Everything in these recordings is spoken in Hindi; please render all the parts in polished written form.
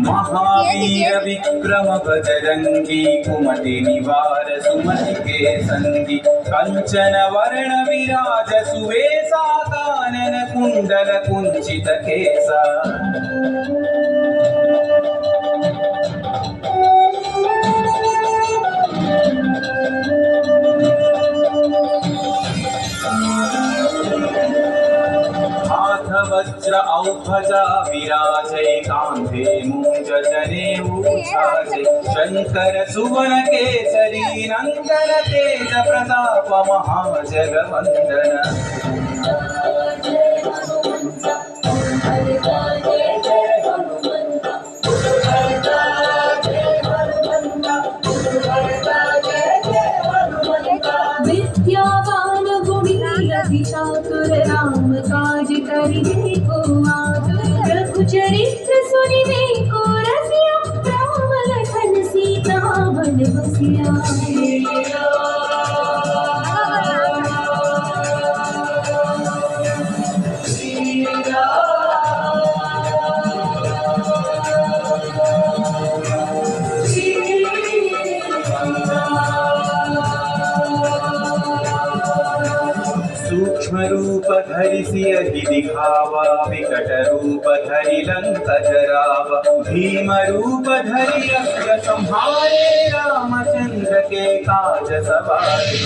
महावीर विक्रम बजरंगी कुमति निवार सुमति के संगी कंचन वर्ण विराज सुवेशा कानन कुंडल कुंचित केसा वज्र औभजा विराजय कांधे मूंज जनेऊ छाजे शंकर सुवन केसरी नंदन तेज प्रताप महाजगवंदन विद्यावान गुणी चातुर राम काज करिबे को आतुर रघु चरित्र सुनिबे को रसिया राम लखन सीता बन बसिया सूक्ष्म रूप धरि सियहि दिखावा विकट रूप धरि लंक जरावा भीम रूप धरि असुर संहारे रामचंद्र के काज सवारे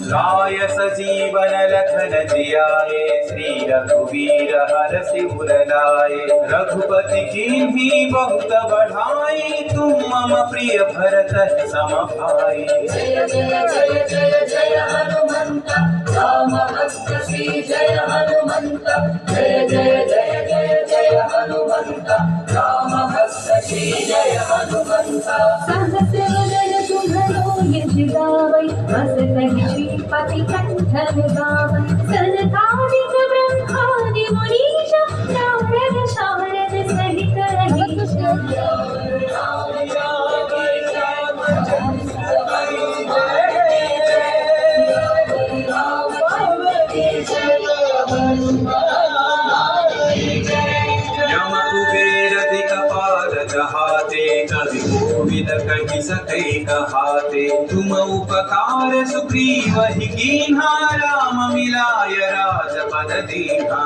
लाय सजीवन लखन जियाए श्री रघुवीर हरषि उर लाए रघुपति कीन्ही बहुत बढ़ाई तुम मम प्रिय भरत सम भाई जय जय जय जय जय हनुमंत राम भक्त श्री जय हनुमंत जय जय जय जय जय हनुमंत राम भक्त श्री जय हनुमंत सहस वदन तुम्हरो यश गावै बस कहि श्रीपति कंठ गावै सनकादिक ब्रह्मादि मुनीश नारद शारद सहित अहिष यम कुबेर दिक्पाल जहाते कवि कोविद कहि सकै कहाते तुम उपकार सुग्रीव ही कीन्हा राम मिलाय राजपद दीन्हा